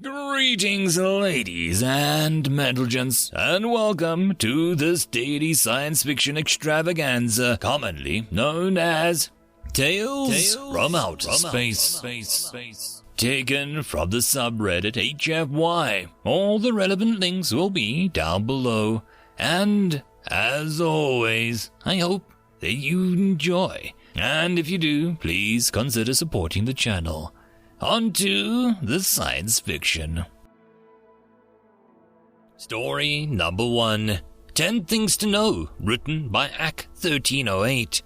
Greetings, ladies and gents, and welcome to this daily science fiction extravaganza, commonly known as Tales from Outer Space. Taken from the subreddit HFY. All the relevant links will be down below. And, as always, I hope that you enjoy. And if you do, please consider supporting the channel. On to the science fiction. Story number 1. 10 Things to Know, written by AC1308.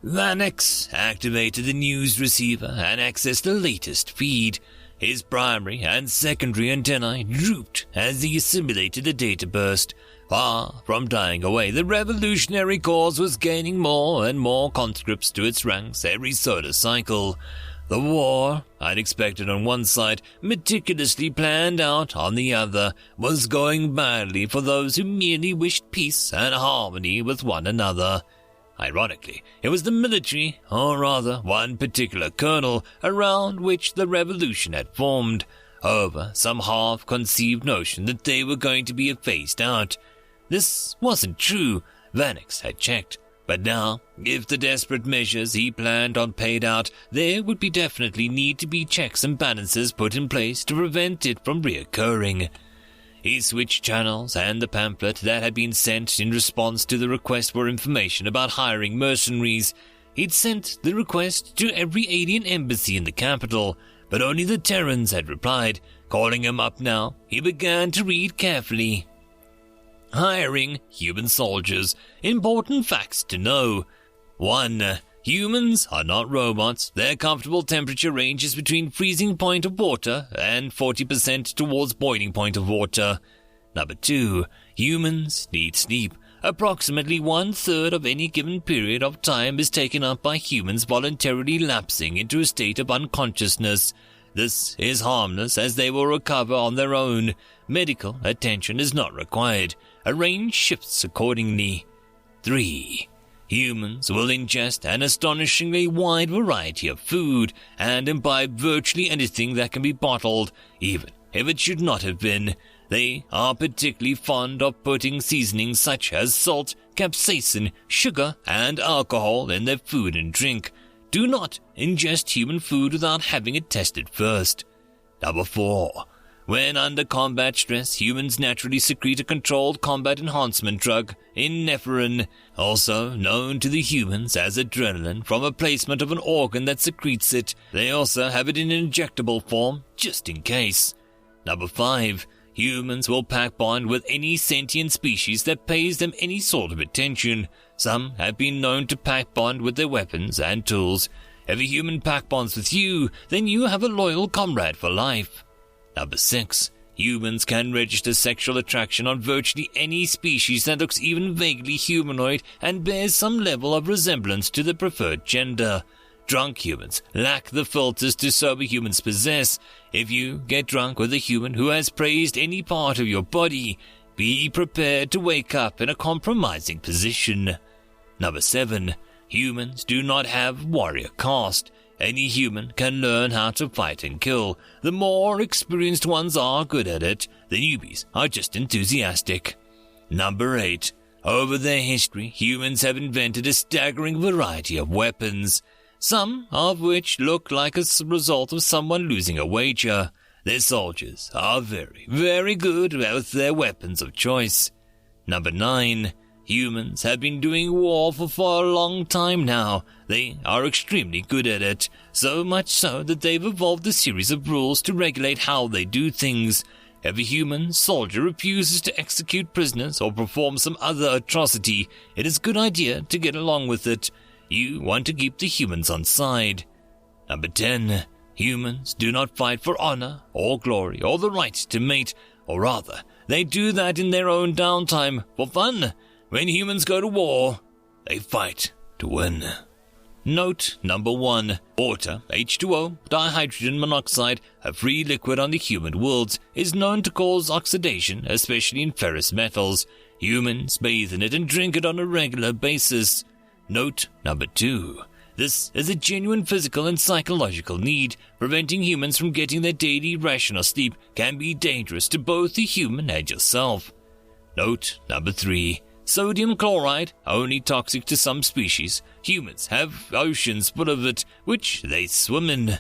Vanex activated the news receiver and accessed the latest feed. His primary and secondary antennae drooped as he assimilated the data burst. Far from dying away, the revolutionary cause was gaining more and more conscripts to its ranks every solar cycle. The war, unexpected on one side, meticulously planned out on the other, was going badly for those who merely wished peace and harmony with one another. Ironically, it was the military, or rather one particular colonel, around which the revolution had formed, over some half-conceived notion that they were going to be phased out. This wasn't true, Vanex had checked. But now, if the desperate measures he planned on paid out, there would definitely need to be checks and balances put in place to prevent it from reoccurring. He switched channels, and the pamphlet that had been sent in response to the request for information about hiring mercenaries. He'd sent the request to every alien embassy in the capital, but only the Terrans had replied. Calling him up now, he began to read carefully. Hiring human soldiers. Important facts to know. 1. Humans are not robots. Their comfortable temperature range is between freezing point of water and 40% towards boiling point of water. 2. Humans need sleep. Approximately 1/3 of any given period of time is taken up by humans voluntarily lapsing into a state of unconsciousness. This is harmless as they will recover on their own. Medical attention is not required. A range shifts accordingly. 3. Humans will ingest an astonishingly wide variety of food and imbibe virtually anything that can be bottled, even if it should not have been. They are particularly fond of putting seasonings such as salt, capsaicin, sugar, and alcohol in their food and drink. Do not ingest human food without having it tested first. 4. When under combat stress, humans naturally secrete a controlled combat enhancement drug, epinephrine, also known to the humans as adrenaline, from a placement of an organ that secretes it. They also have it in injectable form, just in case. 5. Humans will pack bond with any sentient species that pays them any sort of attention. Some have been known to pack bond with their weapons and tools. If a human pack bonds with you, then you have a loyal comrade for life. 6. Humans can register sexual attraction on virtually any species that looks even vaguely humanoid and bears some level of resemblance to the preferred gender. Drunk humans lack the filters to sober humans possess. If you get drunk with a human who has praised any part of your body, be prepared to wake up in a compromising position. 7. Humans do not have warrior caste. Any human can learn how to fight and kill. The more experienced ones are good at it. The newbies are just enthusiastic. 8. Over their history, humans have invented a staggering variety of weapons, some of which look like a result of someone losing a wager. Their soldiers are very, very good with their weapons of choice. 9. Humans have been doing war for a long time now. They are extremely good at it, so much so that they've evolved a series of rules to regulate how they do things. If a human soldier refuses to execute prisoners or perform some other atrocity, it is a good idea to get along with it. You want to keep the humans on side. 10. Humans do not fight for honor or glory or the right to mate, or rather, they do that in their own downtime for fun. When humans go to war, they fight to win. Note number 1. Water, H2O, dihydrogen monoxide, a free liquid on the humid worlds, is known to cause oxidation, especially in ferrous metals. Humans bathe in it and drink it on a regular basis. Note number 2. This is a genuine physical and psychological need. Preventing humans from getting their daily ration of sleep can be dangerous to both the human and yourself. Note number 3. Sodium chloride, only toxic to some species. Humans have oceans full of it, which they swim in.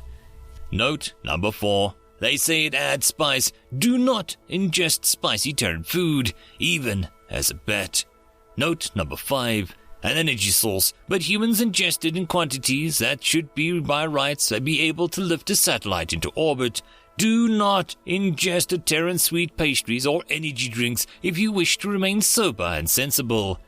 Note number 4. They say it adds spice. Do not ingest spicy turned food, even as a pet. Note number 5. An energy source, but humans ingest it in quantities that should be by rights be able to lift a satellite into orbit. Do not ingest a Terran sweet pastries or energy drinks if you wish to remain sober and sensible.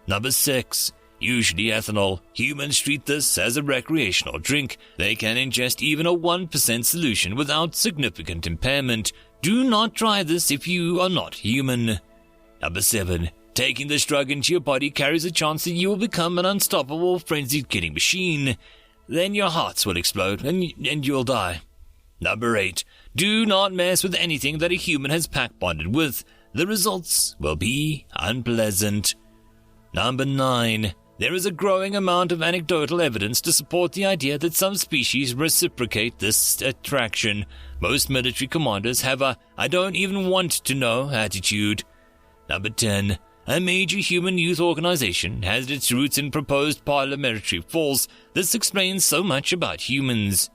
Number 6. Usually ethanol. Humans treat this as a recreational drink. They can ingest even a 1% solution without significant impairment. Do not try this if you are not human. Number 7. Taking this drug into your body carries a chance that you will become an unstoppable frenzied killing machine. Then your hearts will explode and you'll die. Number 8. Do not mess with anything that a human has pack bonded with. The results will be unpleasant. Number 9. There is a growing amount of anecdotal evidence to support the idea that some species reciprocate this attraction. Most military commanders have a "I don't even want to know" attitude. Number 10. A major human youth organization has its roots in proposed parliamentary force. This explains so much about humans.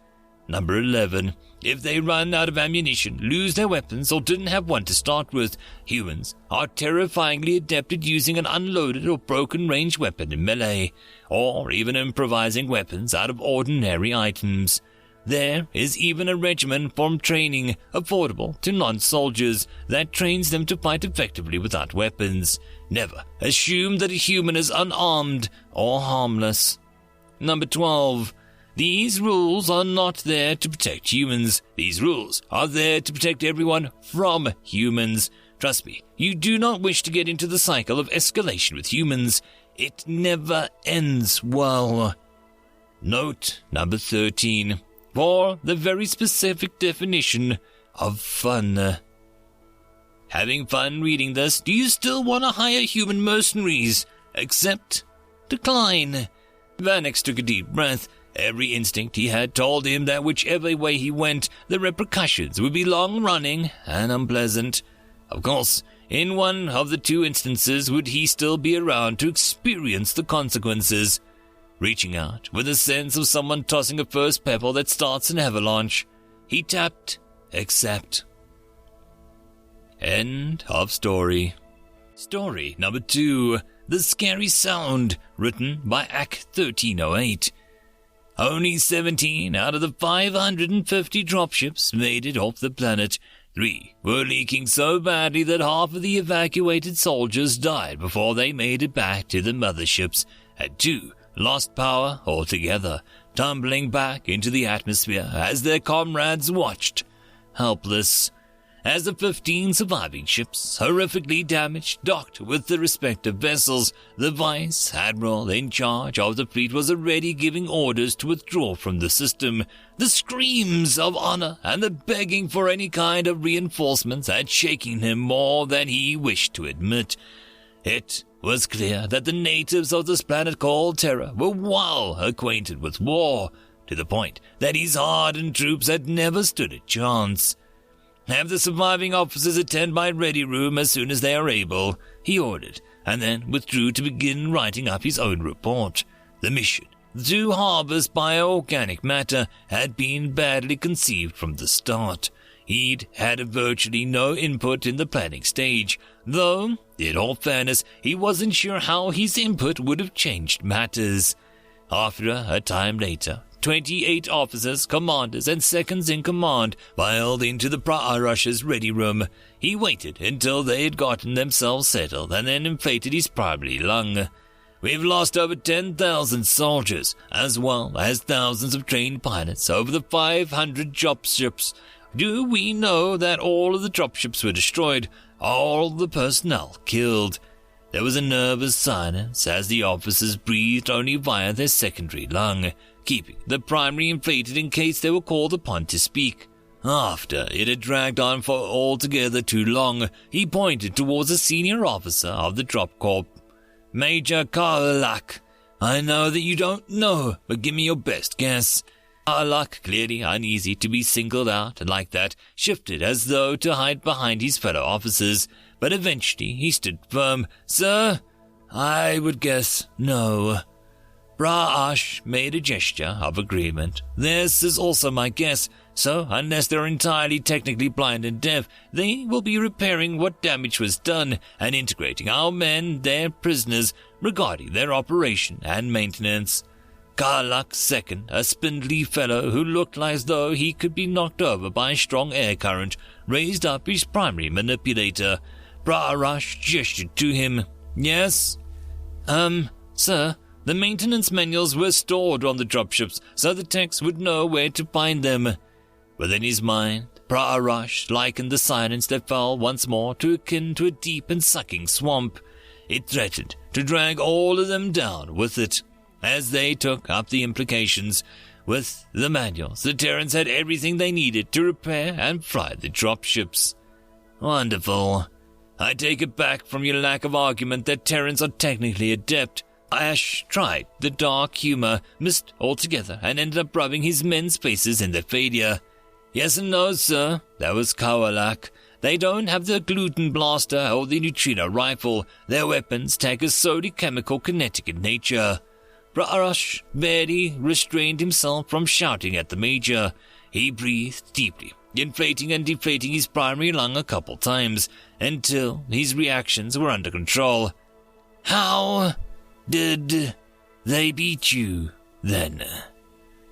Number 11. If they run out of ammunition, lose their weapons, or didn't have one to start with, humans are terrifyingly adept at using an unloaded or broken range weapon in melee, or even improvising weapons out of ordinary items. There is even a regimen for training, affordable to non-soldiers, that trains them to fight effectively without weapons. Never assume that a human is unarmed or harmless. Number 12. These rules are not there to protect humans. These rules are there to protect everyone from humans. Trust me, you do not wish to get into the cycle of escalation with humans. It never ends well. Note number 13. For the very specific definition of fun. Having fun reading this, do you still want to hire human mercenaries? Accept? Decline? Vanix took a deep breath. Every instinct he had told him that whichever way he went, the repercussions would be long-running and unpleasant. Of course, in one of the two instances would he still be around to experience the consequences. Reaching out with a sense of someone tossing a first pebble that starts an avalanche, he tapped accept. End of story. Story number 2. The Scary Sound, written by AC-1308. Only 17 out of the 550 dropships made it off the planet. 3 were leaking so badly that half of the evacuated soldiers died before they made it back to the motherships, and 2 lost power altogether, tumbling back into the atmosphere as their comrades watched, helpless. As the 15 surviving ships, horrifically damaged, docked with the respective vessels, the Vice Admiral in charge of the fleet was already giving orders to withdraw from the system. The screams of honor and the begging for any kind of reinforcements had shaken him more than he wished to admit. It was clear that the natives of this planet called Terra were well acquainted with war, to the point that his hardened troops had never stood a chance. Have the surviving officers attend my ready room as soon as they are able, he ordered, and then withdrew to begin writing up his own report. The mission to harvest bioorganic matter had been badly conceived from the start. He'd had virtually no input in the planning stage, though, in all fairness, he wasn't sure how his input would have changed matters. After a time later, 28 officers, commanders, and seconds in command filed into the Pra'arash's ready room. He waited until they had gotten themselves settled and then inflated his primary lung. We've lost over 10,000 soldiers, as well as thousands of trained pilots over the 500 dropships. Do we know that all of the dropships were destroyed, all the personnel killed? There was a nervous silence as the officers breathed only via their secondary lung, keeping the primary inflated in case they were called upon to speak. After it had dragged on for altogether too long, he pointed towards a senior officer of the Drop Corps. Major Karlak, I know that you don't know, but give me your best guess. Karlach, clearly uneasy to be singled out like that, shifted as though to hide behind his fellow officers, but eventually he stood firm. Sir, I would guess no. Braash made a gesture of agreement. This is also my guess, so unless they're entirely technically blind and deaf, they will be repairing what damage was done and integrating our men, their prisoners, regarding their operation and maintenance. Karlach second, a spindly fellow who looked as though he could be knocked over by a strong air current, raised up his primary manipulator. Braash gestured to him. Yes? Sir, the maintenance manuals were stored on the dropships, so the techs would know where to find them. Within his mind, Braash likened the silence that fell once more to akin to a deep and sucking swamp. It threatened to drag all of them down with it. As they took up the implications, with the manuals, the Terrans had everything they needed to repair and fly the dropships. Wonderful. I take it back from your lack of argument that Terrans are technically adept. Ash tried the dark humor, missed altogether, and ended up rubbing his men's faces in their failure. Yes and no, sir. That was Karlach. They don't have the gluten blaster or the neutrino rifle. Their weapons take a solely chemical kinetic in nature. Braash barely restrained himself from shouting at the Major. He breathed deeply, inflating and deflating his primary lung a couple times, until his reactions were under control. How did they beat you, then?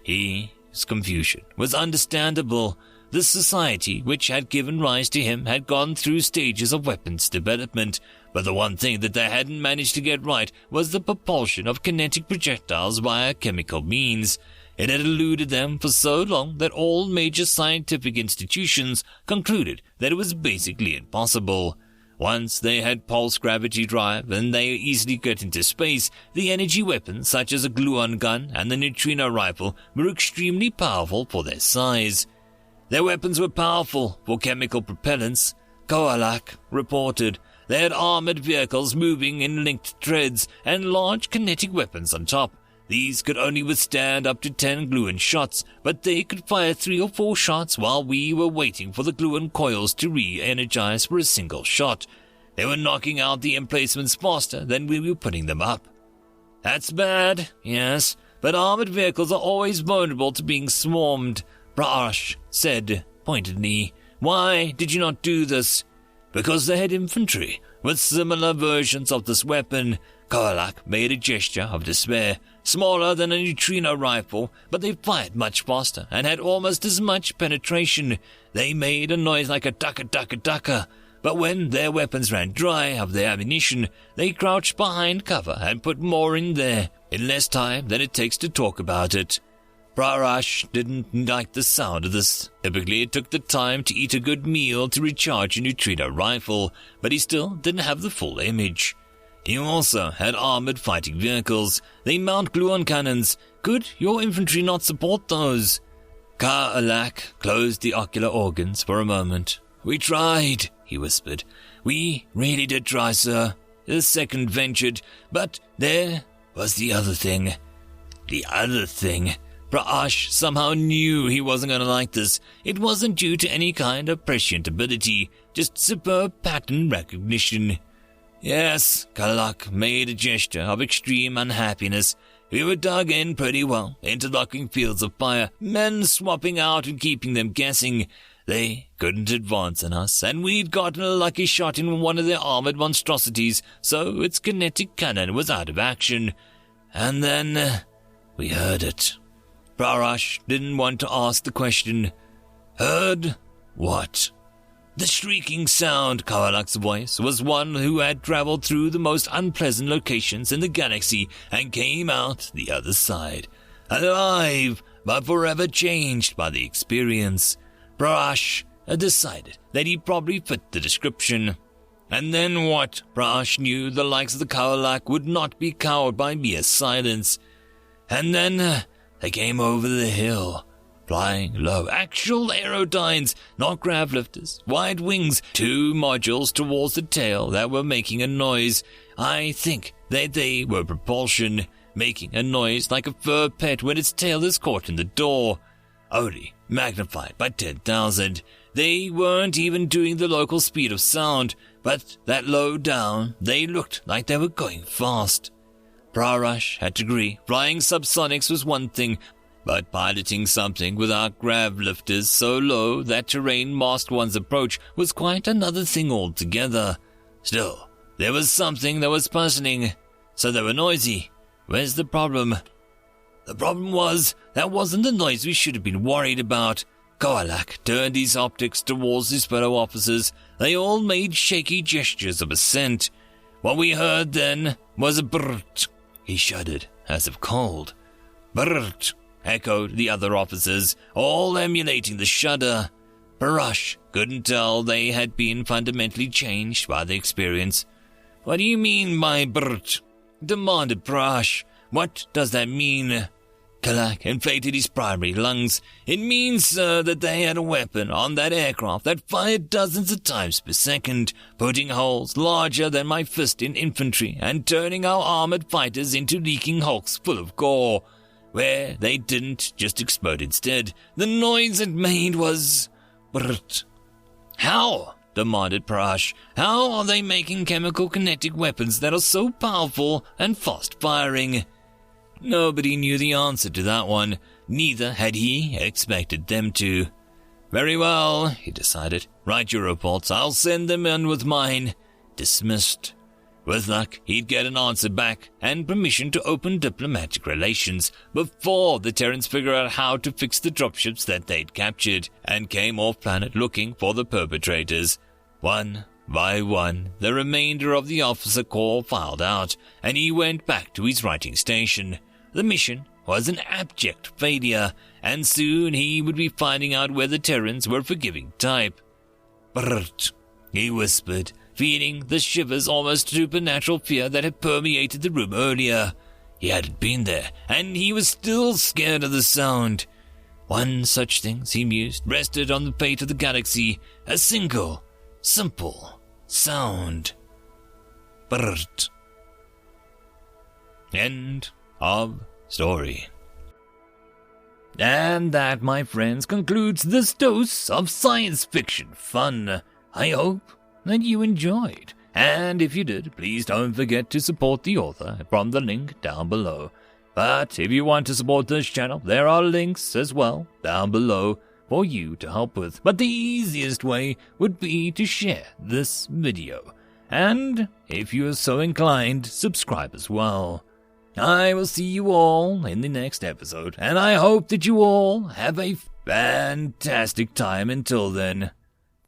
His confusion was understandable. The society which had given rise to him had gone through stages of weapons development, but the one thing that they hadn't managed to get right was the propulsion of kinetic projectiles via chemical means. It had eluded them for so long that all major scientific institutions concluded that it was basically impossible. Once they had pulse gravity drive and they easily get into space, the energy weapons such as a gluon gun and the neutrino rifle were extremely powerful for their size. Their weapons were powerful for chemical propellants, Karlach reported. They had armored vehicles moving in linked threads and large kinetic weapons on top. These could only withstand up to 10 gluon shots, but they could fire 3 or 4 shots while we were waiting for the gluon coils to re-energize for a single shot. They were knocking out the emplacements faster than we were putting them up. That's bad, yes, but armored vehicles are always vulnerable to being swarmed, Braash said pointedly. Why did you not do this? Because they had infantry with similar versions of this weapon. Karlach made a gesture of despair. Smaller than a neutrino rifle, but they fired much faster and had almost as much penetration. They made a noise like a ducka, but when their weapons ran dry of their ammunition, they crouched behind cover and put more in there, in less time than it takes to talk about it. Braash didn't like the sound of this. Typically, it took the time to eat a good meal to recharge a neutrino rifle, but he still didn't have the full image. He also had armored fighting vehicles. They mount gluon cannons. Could your infantry not support those? Karlach closed the ocular organs for a moment. We tried, he whispered. We really did try, sir. The second ventured, but there was the other thing. The other thing. Braash somehow knew he wasn't going to like this. It wasn't due to any kind of prescient ability, just superb pattern recognition. Yes, Karlach made a gesture of extreme unhappiness. We were dug in pretty well, interlocking fields of fire, men swapping out and keeping them guessing. They couldn't advance on us, and we'd gotten a lucky shot in one of their armored monstrosities, so its kinetic cannon was out of action. And then we heard it. Braash didn't want to ask the question. Heard what? The shrieking sound. Karlach's voice was one who had traveled through the most unpleasant locations in the galaxy and came out the other side. Alive, but forever changed by the experience. Braash decided that he probably fit the description. And then what? Braash knew the likes of the Karlach would not be cowed by mere silence. And then they came over the hill, flying low. Actual aerodynes, not gravlifters. Wide wings, 2 modules towards the tail that were making a noise. I think that they were propulsion. making a noise like a fur pet when its tail is caught in the door. Only magnified by 10,000. They weren't even doing the local speed of sound, but that low down, they looked like they were going fast. Prarush had to agree, flying subsonics was one thing, but piloting something without grav lifters so low that terrain masked one's approach was quite another thing altogether. Still, there was something that was puzzling, so they were noisy. Where's the problem? The problem was, that wasn't the noise we should have been worried about. Koalak turned his optics towards his fellow officers. They all made shaky gestures of assent. What we heard then was a brrrt. He shuddered, as if cold. Brrrt, echoed the other officers, all emulating the shudder. Parash couldn't tell they had been fundamentally changed by the experience. What do you mean by brrrt? Demanded Parash. What does that mean? Kalak inflated his primary lungs. It means, sir, that they had a weapon on that aircraft that fired dozens of times per second, putting holes larger than my fist in infantry and turning our armored fighters into leaking hulks full of gore. Where they didn't just explode instead, the noise it made was brrrt. How? Demanded Parash. How are they making chemical kinetic weapons that are so powerful and fast-firing? Nobody knew the answer to that one. Neither had he expected them to. Very well, he decided. Write your reports. I'll send them in with mine. Dismissed. With luck, he'd get an answer back and permission to open diplomatic relations before the Terrans figured out how to fix the dropships that they'd captured and came off-planet looking for the perpetrators. One by one, the remainder of the officer corps filed out, and he went back to his writing station. The mission was an abject failure, and soon he would be finding out where the Terrans were forgiving type. Brrrt, he whispered, feeling the shivers almost supernatural fear that had permeated the room earlier. He hadn't been there, and he was still scared of the sound. One such thing, he mused, rested on the fate of the galaxy, a single, simple sound. Brrrt. End of story. And that, my friends, concludes this dose of science fiction fun. I hope that you enjoyed. And if you did, please don't forget to support the author from the link down below. But if you want to support this channel, there are links as well down below for you to help with. But the easiest way would be to share this video. And if you are so inclined, subscribe as well. I will see you all in the next episode, and I hope that you all have a fantastic time until then.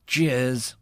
Cheers.